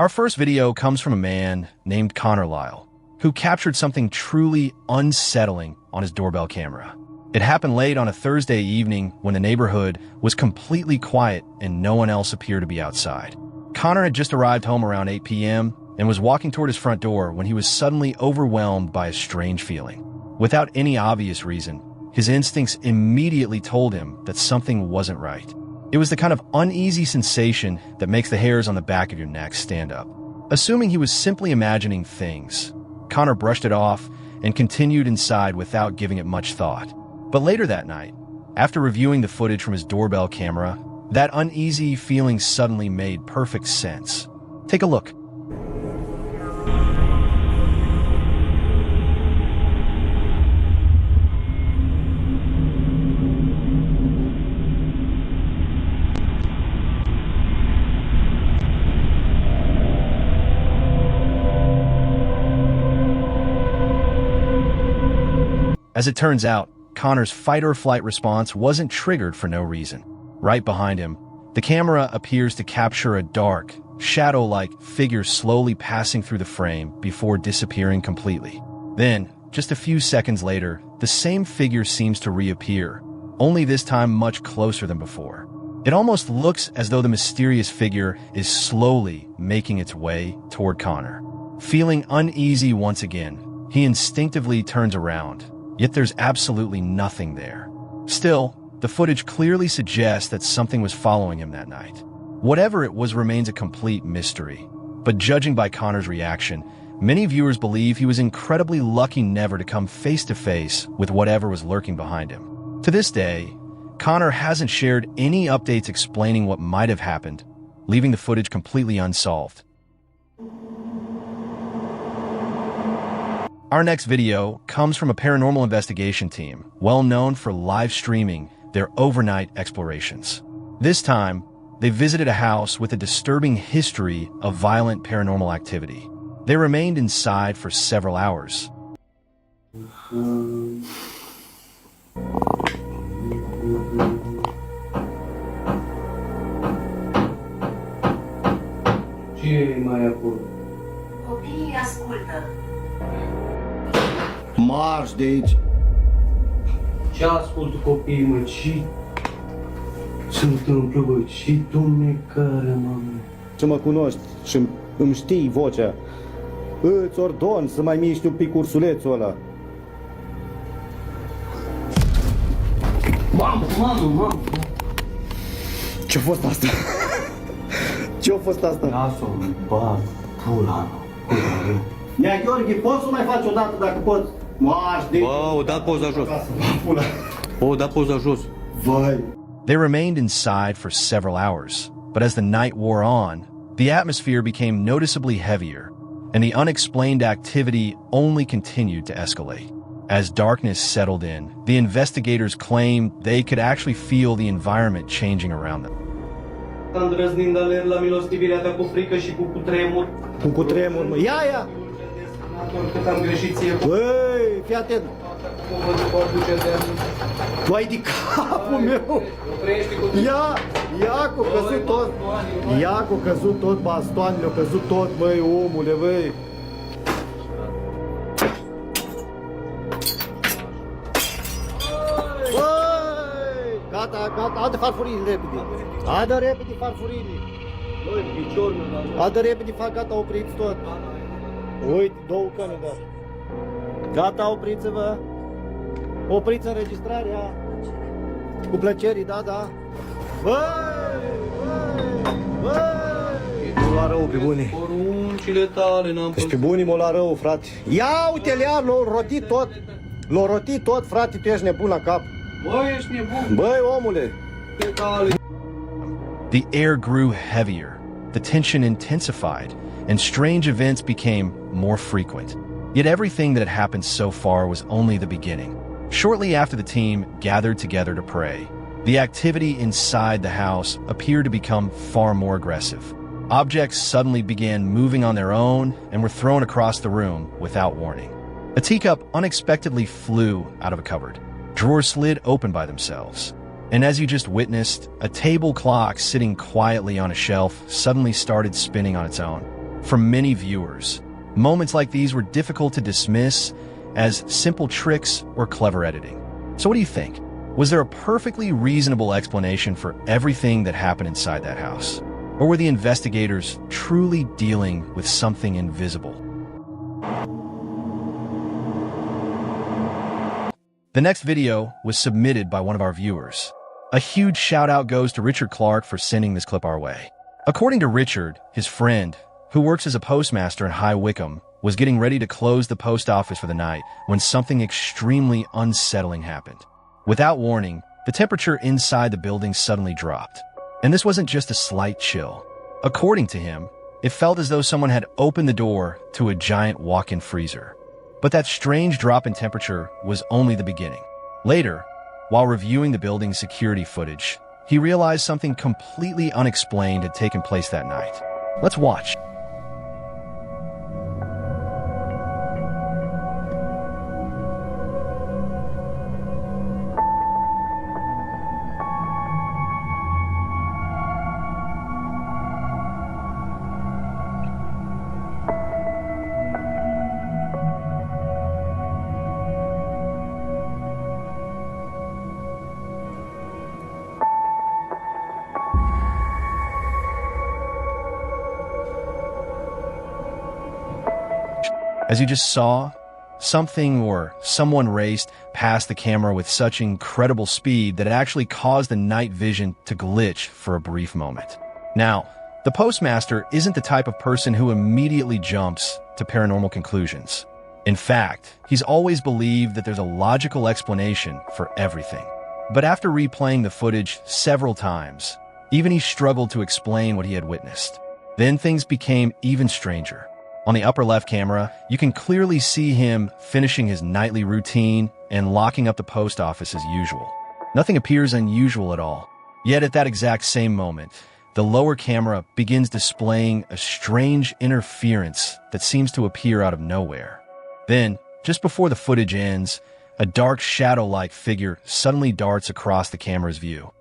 Our first video comes from a man named Connor Lyle, who captured something truly unsettling on his doorbell camera. It happened late on a Thursday evening when the neighborhood was completely quiet and no one else appeared to be outside. Connor had just arrived home around 8 p.m. and was walking toward his front door when he was suddenly overwhelmed by a strange feeling. Without any obvious reason, his instincts immediately told him that something wasn't right. It was the kind of uneasy sensation that makes the hairs on the back of your neck stand up. Assuming he was simply imagining things, Connor brushed it off and continued inside without giving it much thought. But later that night, after reviewing the footage from his doorbell camera, that uneasy feeling suddenly made perfect sense. Take a look. As it turns out, Connor's fight-or-flight response wasn't triggered for no reason. Right behind him, the camera appears to capture a dark, shadow-like figure slowly passing through the frame before disappearing completely. Then, just a few seconds later, the same figure seems to reappear, only this time much closer than before. It almost looks as though the mysterious figure is slowly making its way toward Connor. Feeling uneasy once again, he instinctively turns around. Yet there's absolutely nothing there. Still, the footage clearly suggests that something was following him that night. Whatever it was remains a complete mystery. But judging by Connor's reaction, many viewers believe he was incredibly lucky never to come face to face with whatever was lurking behind him. To this day, Connor hasn't shared any updates explaining what might have happened, leaving the footage completely unsolved. Our next video comes from a paranormal investigation team, well known for live streaming their overnight explorations. This time, they visited a house with a disturbing history of violent paranormal activity. They remained inside for several hours. Ce mai acolo? Copiii ascultă. Marș de aici! Ce ascultă copiii, mă? Ce se întâmplă, bă? Ce dumnecare, mamă? Ce mă cunoști și îmi știi vocea. Îți ordon să mai miști un pic ursulețul ăla. Mamă! Ce-a fost asta? Ce-a fost asta? Lasă-o, bă, pula. Nea Gheorghe, poți să mai faci o dată dacă poți? Marș de aici! Bă, o dat poza jos. Pula. O dat poza jos. Vai! They remained inside for several hours, but as the night wore on, the atmosphere became noticeably heavier, and the unexplained activity only continued to escalate. As darkness settled in, the investigators claimed they could actually feel the environment changing around them. Îndrăznind aler la milostivirea ta cu frică și cu cutremur. Cu cutremur, mă. Ia! Cât am greșit ție. Băi, fii atent! Vai de capul meu! Ia cu căzut tot! Ia cu căzut tot bastoanele, au căzut tot, băi, omule, băi! Băi! Gata, adă farfurile repede! Adă repede farfurile! Băi, piciorul ăla. Adă repede, fac, gata, opriți tot! Uite, două căni, da. Gata, opriți-vă! Opriți înregistrarea! Cu plăcere, da! Băi! M-o lua rău, pe bune! Poruncile tale n-am Deci pe bune m-o lua rău, frate! Ia uite-le, l-o rotit tot! L-o rotit tot, frate, tu ești nebun la cap! Băi, ești nebun! Băi, omule! Pe tale! The air grew heavier, the tension intensified, and strange events became more frequent. Yet everything that had happened so far was only the beginning. Shortly after the team gathered together to pray, the activity inside the house appeared to become far more aggressive. Objects suddenly began moving on their own and were thrown across the room without warning. A teacup unexpectedly flew out of a cupboard. Drawers slid open by themselves. And as you just witnessed, a table clock sitting quietly on a shelf suddenly started spinning on its own. For many viewers, moments like these were difficult to dismiss as simple tricks or clever editing. So what do you think? Was there a perfectly reasonable explanation for everything that happened inside that house? Or were the investigators truly dealing with something invisible? The next video was submitted by one of our viewers. A huge shout out goes to Richard Clark for sending this clip our way. According to Richard, his friend, who works as a postmaster in High Wycombe, was getting ready to close the post office for the night when something extremely unsettling happened. Without warning, the temperature inside the building suddenly dropped. And this wasn't just a slight chill. According to him, it felt as though someone had opened the door to a giant walk-in freezer. But that strange drop in temperature was only the beginning. Later, while reviewing the building's security footage, he realized something completely unexplained had taken place that night. Let's watch. As you just saw, something or someone raced past the camera with such incredible speed that it actually caused the night vision to glitch for a brief moment. Now, the postmaster isn't the type of person who immediately jumps to paranormal conclusions. In fact, he's always believed that there's a logical explanation for everything. But after replaying the footage several times, even he struggled to explain what he had witnessed. Then things became even stranger. On the upper left camera, you can clearly see him finishing his nightly routine and locking up the post office as usual. Nothing appears unusual at all. Yet at that exact same moment, the lower camera begins displaying a strange interference that seems to appear out of nowhere. Then, just before the footage ends, a dark shadow-like figure suddenly darts across the camera's view.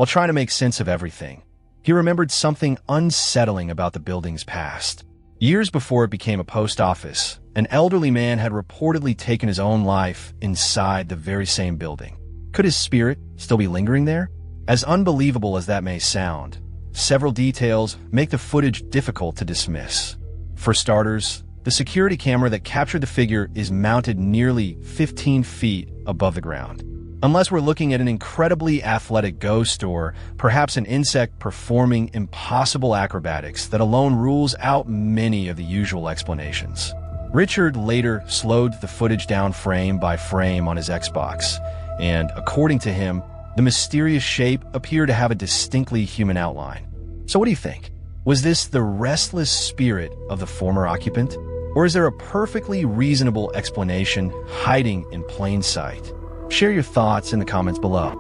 While trying to make sense of everything, he remembered something unsettling about the building's past. Years before it became a post office, an elderly man had reportedly taken his own life inside the very same building. Could his spirit still be lingering there? As unbelievable as that may sound, several details make the footage difficult to dismiss. For starters, the security camera that captured the figure is mounted nearly 15 feet above the ground. Unless we're looking at an incredibly athletic ghost or perhaps an insect performing impossible acrobatics that alone rules out many of the usual explanations. Richard later slowed the footage down frame by frame on his Xbox, and according to him, the mysterious shape appeared to have a distinctly human outline. So what do you think? Was this the restless spirit of the former occupant? Or is there a perfectly reasonable explanation hiding in plain sight? Share your thoughts in the comments below.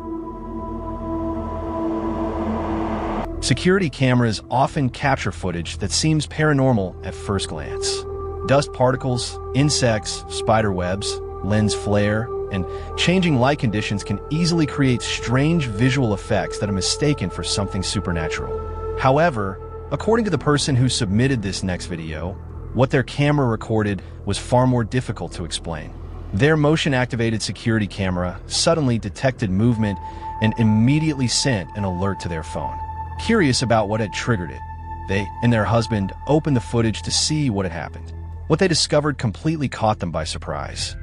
Security cameras often capture footage that seems paranormal at first glance. Dust particles, insects, spider webs, lens flare, and changing light conditions can easily create strange visual effects that are mistaken for something supernatural. However, according to the person who submitted this next video, what their camera recorded was far more difficult to explain. Their motion-activated security camera suddenly detected movement and immediately sent an alert to their phone. Curious about what had triggered it, they and their husband opened the footage to see what had happened. What they discovered completely caught them by surprise.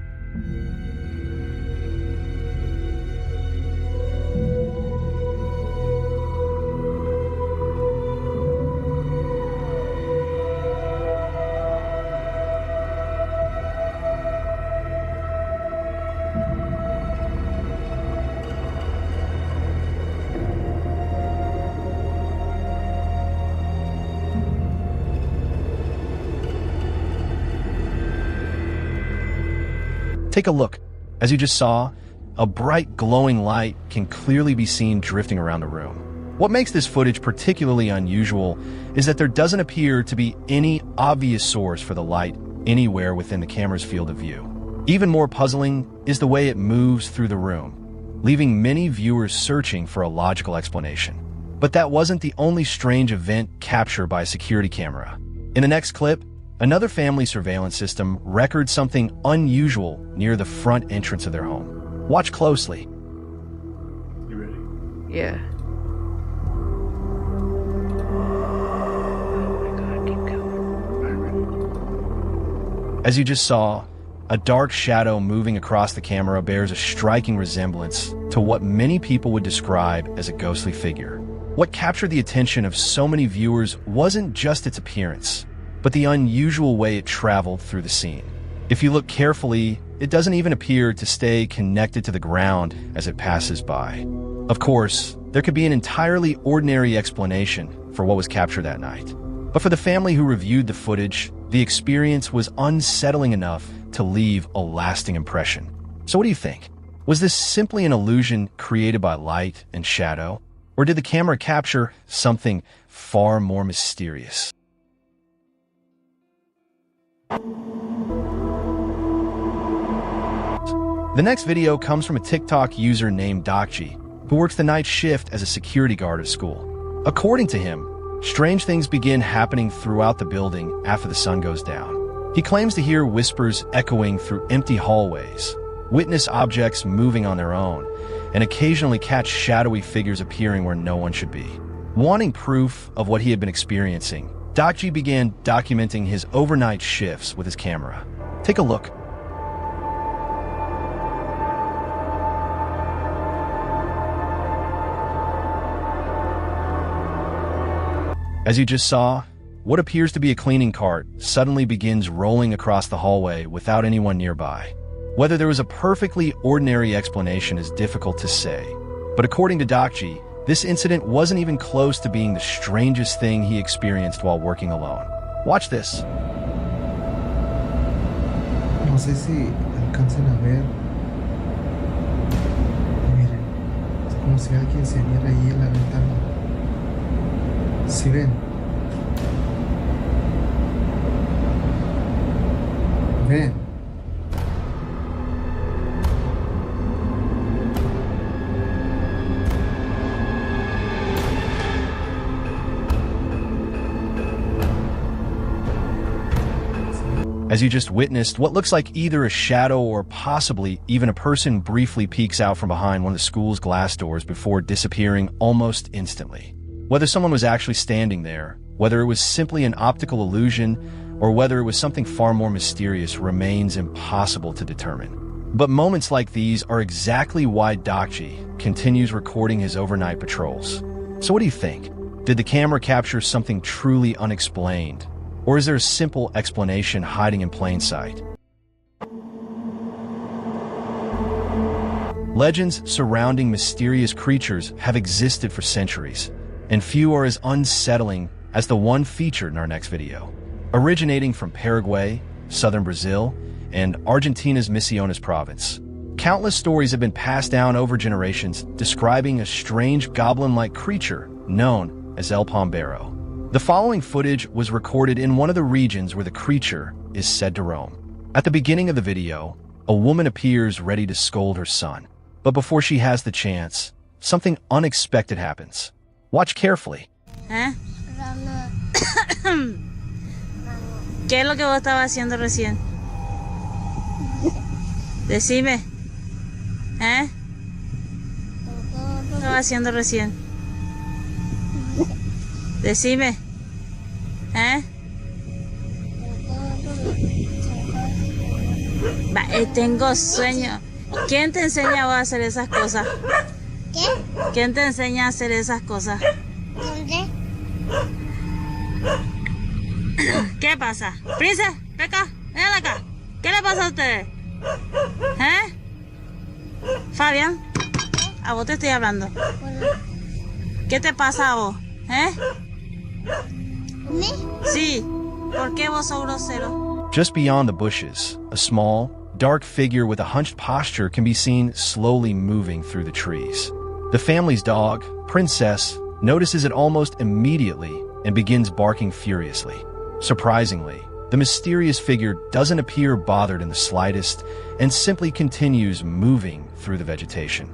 Take a look. As you just saw, a bright glowing light can clearly be seen drifting around the room. What makes this footage particularly unusual is that there doesn't appear to be any obvious source for the light anywhere within the camera's field of view. Even more puzzling is the way it moves through the room, leaving many viewers searching for a logical explanation. But that wasn't the only strange event captured by a security camera. In the next clip, another family surveillance system records something unusual near the front entrance of their home. Watch closely. You ready? Yeah. Oh my god, keep going. I'm ready. As you just saw, a dark shadow moving across the camera bears a striking resemblance to what many people would describe as a ghostly figure. What captured the attention of so many viewers wasn't just its appearance, but the unusual way it traveled through the scene. If you look carefully, it doesn't even appear to stay connected to the ground as it passes by. Of course, there could be an entirely ordinary explanation for what was captured that night. But for the family who reviewed the footage, the experience was unsettling enough to leave a lasting impression. So what do you think? Was this simply an illusion created by light and shadow? Or did the camera capture something far more mysterious? The next video comes from a TikTok user named Dokji, who works the night shift as a security guard at school. According to him, strange things begin happening throughout the building after the sun goes down. He claims to hear whispers echoing through empty hallways, witness objects moving on their own, and occasionally catch shadowy figures appearing where no one should be. Wanting proof of what he had been experiencing, Dokji began documenting his overnight shifts with his camera. Take a look. As you just saw, what appears to be a cleaning cart suddenly begins rolling across the hallway without anyone nearby. Whether there was a perfectly ordinary explanation is difficult to say, but according to Dokji, this incident wasn't even close to being the strangest thing he experienced while working alone. Watch this. No sé si alcancen a ver. Miren, es como si alguien se viera ahí en la ventana. ¿Sí ven? Ven. As you just witnessed, what looks like either a shadow or possibly even a person briefly peeks out from behind one of the school's glass doors before disappearing almost instantly. Whether someone was actually standing there, whether it was simply an optical illusion, or whether it was something far more mysterious remains impossible to determine. But moments like these are exactly why Dokji continues recording his overnight patrols. So what do you think? Did the camera capture something truly unexplained? Or is there a simple explanation hiding in plain sight? Legends surrounding mysterious creatures have existed for centuries, and few are as unsettling as the one featured in our next video. Originating from Paraguay, southern Brazil, and Argentina's Misiones province, countless stories have been passed down over generations describing a strange goblin-like creature known as El Pombero. The following footage was recorded in one of the regions where the creature is said to roam. At the beginning of the video, a woman appears ready to scold her son. But before she has the chance, something unexpected happens. Watch carefully. ¿Eh? ¿Qué es lo que vos estabas haciendo recién? Decime. ¿Eh? ¿Qué estabas haciendo recién? Decime. ¿Eh? Tengo sueño. ¿Quién te enseña a vos a hacer esas cosas? ¿Qué? ¿Quién te enseña a hacer esas cosas? ¿Dónde? ¿Qué pasa? Princesa, ven acá, ven acá. ¿Qué le pasa a ustedes? Fabián, a vos te estoy hablando. ¿Qué te pasa a vos? ¿Me? Sí, ¿por qué vos sos grosero? Just beyond the bushes, a small, dark figure with a hunched posture can be seen slowly moving through the trees. The family's dog, Princess, notices it almost immediately and begins barking furiously. Surprisingly, the mysterious figure doesn't appear bothered in the slightest and simply continues moving through the vegetation.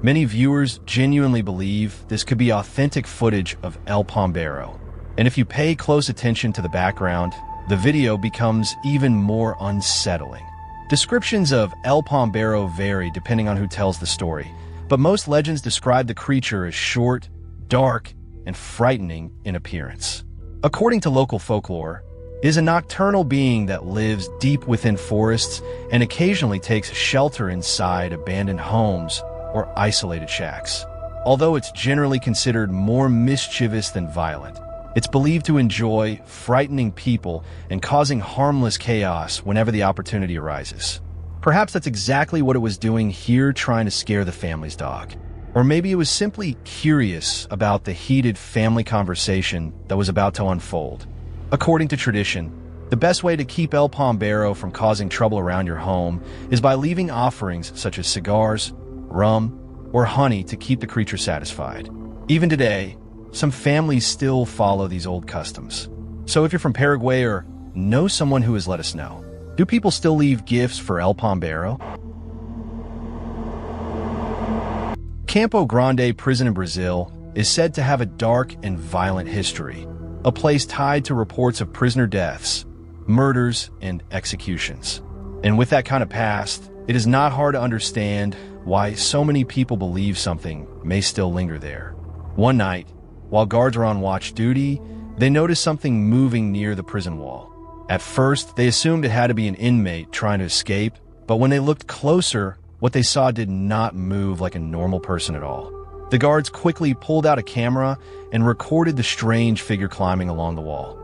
Many viewers genuinely believe this could be authentic footage of El Pombero, and if you pay close attention to the background, the video becomes even more unsettling. Descriptions of El Pombero vary depending on who tells the story, but most legends describe the creature as short, dark, and frightening in appearance. According to local folklore, it is a nocturnal being that lives deep within forests and occasionally takes shelter inside abandoned homes or isolated shacks. Although it's generally considered more mischievous than violent, it's believed to enjoy frightening people and causing harmless chaos whenever the opportunity arises. Perhaps that's exactly what it was doing here, trying to scare the family's dog. Or maybe it was simply curious about the heated family conversation that was about to unfold. According to tradition, the best way to keep El Pombero from causing trouble around your home is by leaving offerings such as cigars, rum, or honey to keep the creature satisfied. Even today, some families still follow these old customs. So if you're from Paraguay or know someone who has, let us know. Do people still leave gifts for El Pombero? Campo Grande prison in Brazil is said to have a dark and violent history, a place tied to reports of prisoner deaths, murders, and executions. And with that kind of past, it is not hard to understand why so many people believe something may still linger there. One night, while guards were on watch duty, they noticed something moving near the prison wall. At first, they assumed it had to be an inmate trying to escape, but when they looked closer, what they saw did not move like a normal person at all. The guards quickly pulled out a camera and recorded the strange figure climbing along the wall.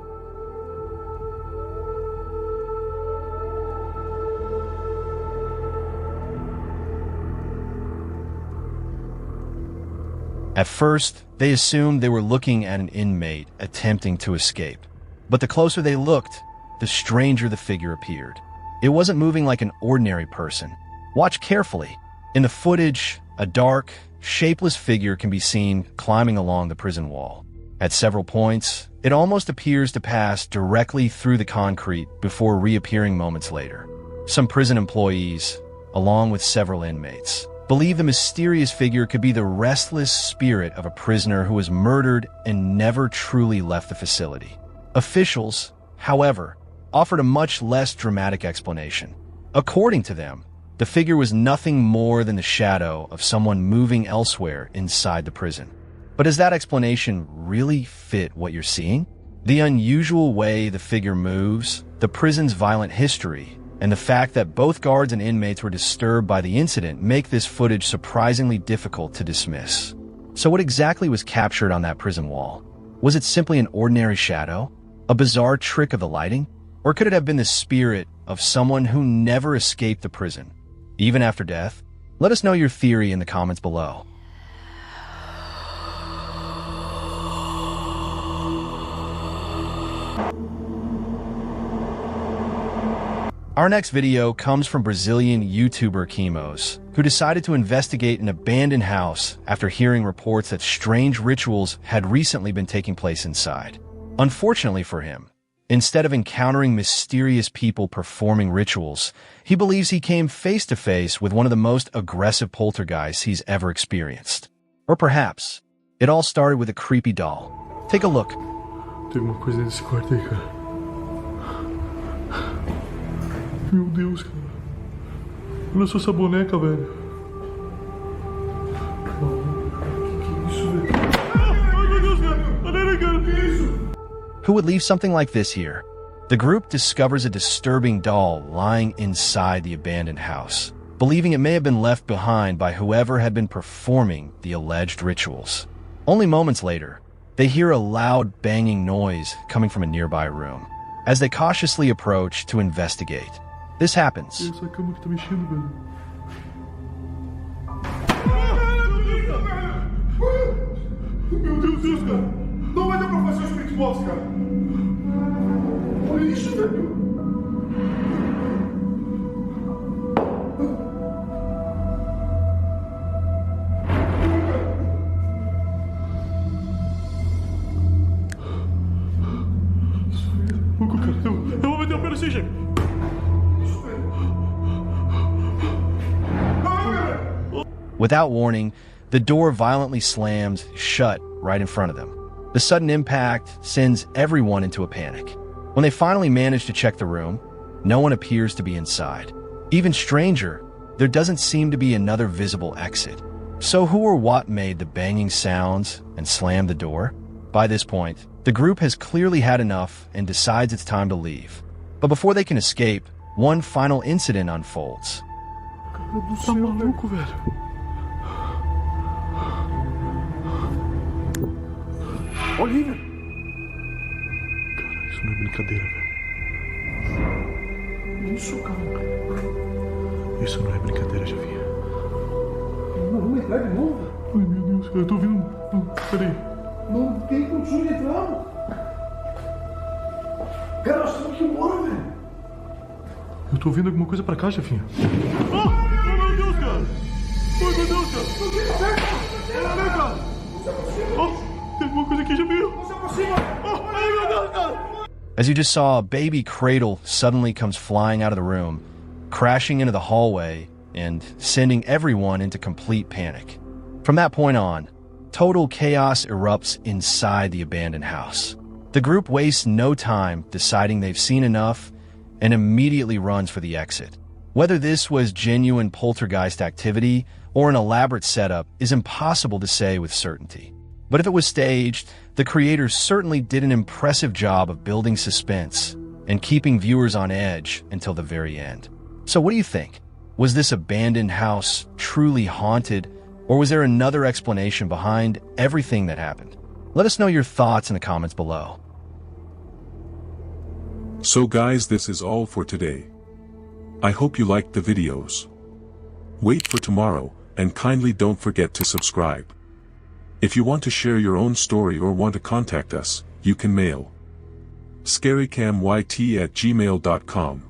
At first, they assumed they were looking at an inmate attempting to escape. But the closer they looked, the stranger the figure appeared. It wasn't moving like an ordinary person. Watch carefully. In the footage, a dark, shapeless figure can be seen climbing along the prison wall. At several points, it almost appears to pass directly through the concrete before reappearing moments later. Some prison employees, along with several inmates, believe the mysterious figure could be the restless spirit of a prisoner who was murdered and never truly left the facility. Officials, however, offered a much less dramatic explanation. According to them, the figure was nothing more than the shadow of someone moving elsewhere inside the prison. But does that explanation really fit what you're seeing? The unusual way the figure moves, the prison's violent history, and the fact that both guards and inmates were disturbed by the incident make this footage surprisingly difficult to dismiss. So what exactly was captured on that prison wall? Was it simply an ordinary shadow? A bizarre trick of the lighting? Or could it have been the spirit of someone who never escaped the prison, even after death? Let us know your theory in the comments below. Our next video comes from Brazilian YouTuber Chemos, who decided to investigate an abandoned house after hearing reports that strange rituals had recently been taking place inside. Unfortunately for him, instead of encountering mysterious people performing rituals, he believes he came face to face with one of the most aggressive poltergeists he's ever experienced. Or perhaps, it all started with a creepy doll. Take a look. Tem uma coisa nesse quarto aí, cara. Meu Deus, cara. Olha só essa boneca, velho. Que isso, velho? Ai, meu Deus, cara. Olha, cara. Que isso? Who would leave something like this here? The group discovers a disturbing doll lying inside the abandoned house, believing it may have been left behind by whoever had been performing the alleged rituals. Only moments later, they hear a loud banging noise coming from a nearby room. As they cautiously approach to investigate, this happens. Essa cama que tá mexendo, velho. Meu Deus, cara. Não vai dar pra fazer os beatbox, cara. Olha isso, velho. Without warning, the door violently slams shut right in front of them. The sudden impact sends everyone into a panic. When they finally manage to check the room, no one appears to be inside. Even stranger, there doesn't seem to be another visible exit. So who or what made the banging sounds and slammed the door? By this point, the group has clearly had enough and decides it's time to leave. But before they can escape, one final incident unfolds. Tá maluco, velho? Olha aí, velho. Cara, isso não é brincadeira, velho. Isso, cara. Isso não é brincadeira, chefinha. Não, vamos entrar de novo, velho. Ai, meu Deus, eu tô ouvindo... Não, peraí. Não tem condição de entrar. Cara, nós temos que ir embora, velho. Eu tô ouvindo alguma coisa pra cá, chefinha. Oh, meu Deus, cara. Ai, meu Deus, cara. O que é, vem, cara. Oh, tem alguma coisa aqui, chefinha. Oh, ai, meu Deus, cara. As you just saw, a baby cradle suddenly comes flying out of the room, crashing into the hallway and sending everyone into complete panic. From that point on, total chaos erupts inside the abandoned house. The group wastes no time deciding they've seen enough and immediately runs for the exit. Whether this was genuine poltergeist activity or an elaborate setup is impossible to say with certainty. But if it was staged, the creators certainly did an impressive job of building suspense and keeping viewers on edge until the very end. So what do you think? Was this abandoned house truly haunted, or was there another explanation behind everything that happened? Let us know your thoughts in the comments below. So guys, this is all for today. I hope you liked the videos. Wait for tomorrow, and kindly don't forget to subscribe. If you want to share your own story or want to contact us, you can mail scarycamyt@gmail.com.